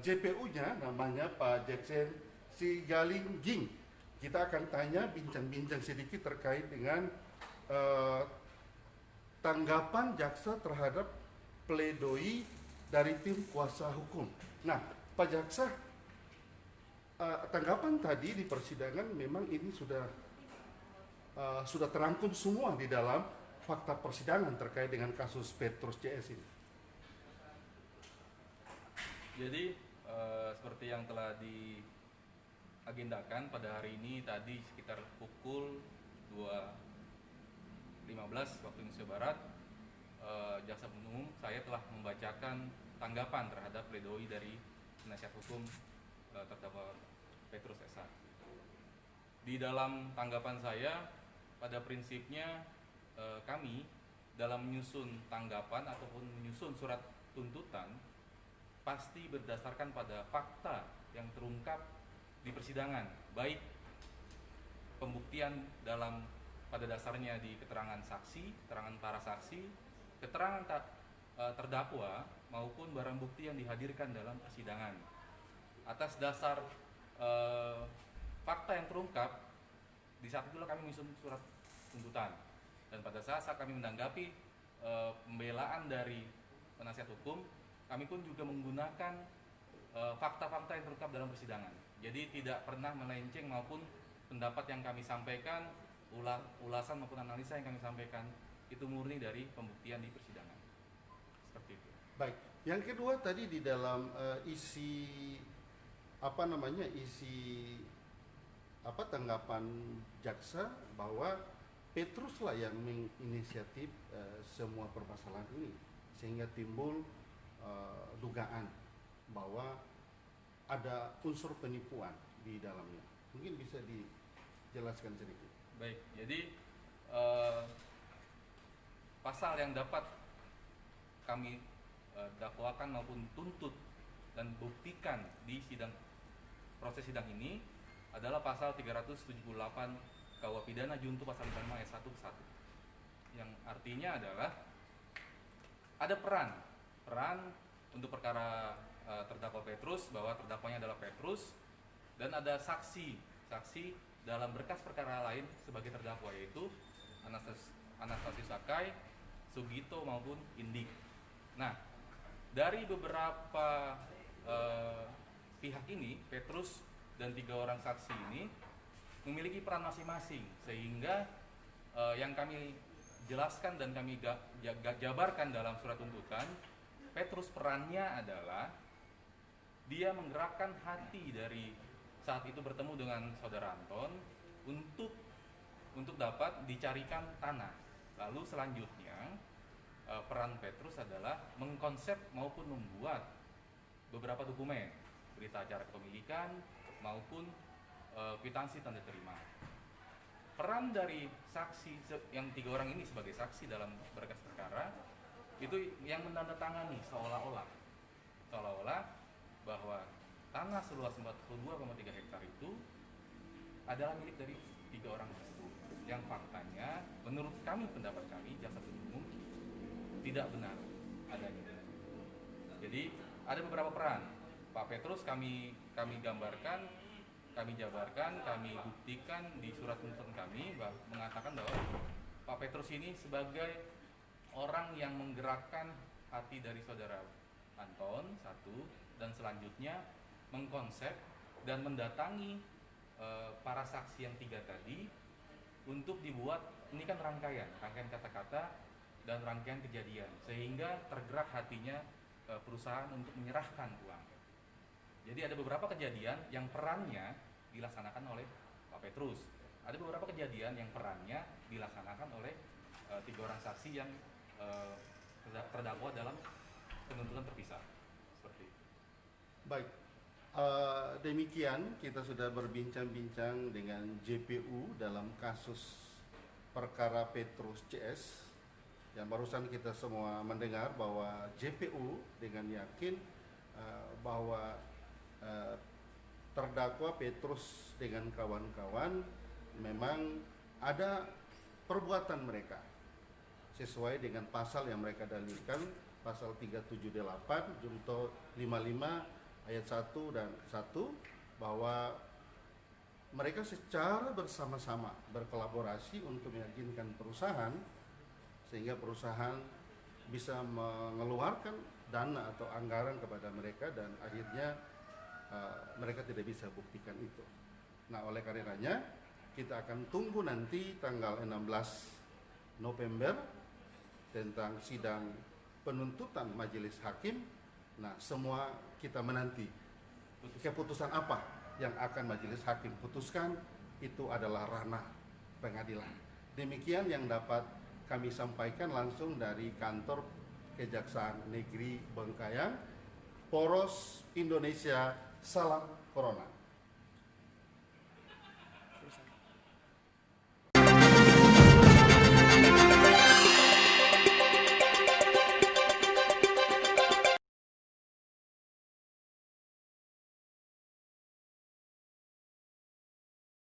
JPU-nya namanya Pak Jackson Sigalingging. Kita akan tanya bincang-bincang sedikit terkait dengan tanggapan jaksa terhadap pledoi dari tim kuasa hukum. Nah, Pak Jaksa, tanggapan tadi di persidangan memang ini sudah terangkum semua di dalam fakta persidangan terkait dengan kasus Petrus CS ini. Jadi seperti yang telah diagendakan pada hari ini tadi sekitar pukul 2.15 waktu Indonesia Barat, jaksa penuntut umum saya telah membacakan tanggapan terhadap pledoi dari penasihat hukum terdakwa Petrus S.A. Di dalam tanggapan saya, pada prinsipnya kami dalam menyusun tanggapan ataupun menyusun surat tuntutan pasti berdasarkan pada fakta yang terungkap di persidangan, baik pembuktian pada dasarnya di keterangan saksi, keterangan para saksi, keterangan terdakwa maupun barang bukti yang dihadirkan dalam persidangan. Atas dasar fakta yang terungkap, di saat itulah kami menyusun surat tuntutan. Dan pada saat kami menanggapi pembelaan dari penasihat hukum, kami pun juga menggunakan fakta-fakta yang terungkap dalam persidangan. Jadi tidak pernah melenceng maupun pendapat yang kami sampaikan, ulasan maupun analisa yang kami sampaikan itu murni dari pembuktian di persidangan. Seperti itu. Baik. Yang kedua tadi di dalam isi tanggapan jaksa bahwa Petruslah yang menginisiatif semua permasalahan ini sehingga timbul dugaan bahwa ada unsur penipuan di dalamnya. Mungkin bisa dijelaskan sedikit. Baik, jadi pasal yang dapat kami dakwakan maupun tuntut dan buktikan di proses sidang ini adalah pasal 378 KUH Pidana Junto pasal 5 ayat 1 ke 1. Yang artinya adalah ada peran untuk perkara terdakwa Petrus, bahwa terdakwanya adalah Petrus, dan ada saksi dalam berkas perkara lain sebagai terdakwa, yaitu Anastasius Akai, Sugito maupun Indik. Nah, dari beberapa pihak ini, Petrus dan 3 orang saksi ini memiliki peran masing-masing, sehingga yang kami jelaskan dan kami jabarkan dalam surat tuntutan, Petrus perannya adalah dia menggerakkan hati dari saat itu bertemu dengan saudara Anton untuk dapat dicarikan tanah. Lalu selanjutnya peran Petrus adalah mengkonsep maupun membuat beberapa dokumen, berita acara kepemilikan maupun kwitansi tanda terima. Peran dari saksi yang 3 orang ini sebagai saksi dalam berkas perkara itu yang menandatangani seolah-olah bahwa tanah seluas 42,3 hektar itu adalah milik dari 3 orang tersebut, yang faktanya menurut pendapat kami jaksa penuntut umum tidak benar adanya. Jadi ada beberapa peran Pak Petrus kami gambarkan, kami jabarkan, kami buktikan di surat tuntutan kami, mengatakan bahwa Pak Petrus ini sebagai orang yang menggerakkan hati dari saudara Anton, satu, dan selanjutnya mengkonsep dan mendatangi para saksi yang 3 tadi untuk dibuat, ini kan rangkaian kata-kata dan rangkaian kejadian, sehingga tergerak hatinya perusahaan untuk menyerahkan uang. Jadi ada beberapa kejadian yang perannya dilaksanakan oleh Pak Petrus, ada beberapa kejadian yang perannya dilaksanakan oleh 3 orang saksi yang terdakwa dalam penuntutan terpisah. Seperti itu. Baik, demikian kita sudah berbincang-bincang dengan JPU dalam kasus perkara Petrus CS, yang barusan kita semua mendengar bahwa JPU dengan yakin bahwa terdakwa Petrus dengan kawan-kawan memang ada perbuatan mereka sesuai dengan pasal yang mereka dalilkan, pasal 378 junto 55 ayat 1 dan 1 bahwa mereka secara bersama-sama berkolaborasi untuk meyakinkan perusahaan sehingga perusahaan bisa mengeluarkan dana atau anggaran kepada mereka dan akhirnya mereka tidak bisa buktikan itu. Nah, oleh karenanya kita akan tunggu nanti tanggal 16 November tentang sidang penuntutan majelis hakim. Nah, semua kita menanti keputusan apa yang akan majelis hakim putuskan, itu adalah ranah pengadilan. Demikian yang dapat kami sampaikan langsung dari kantor Kejaksaan Negeri Bengkayang. Poros Indonesia, salam Corona.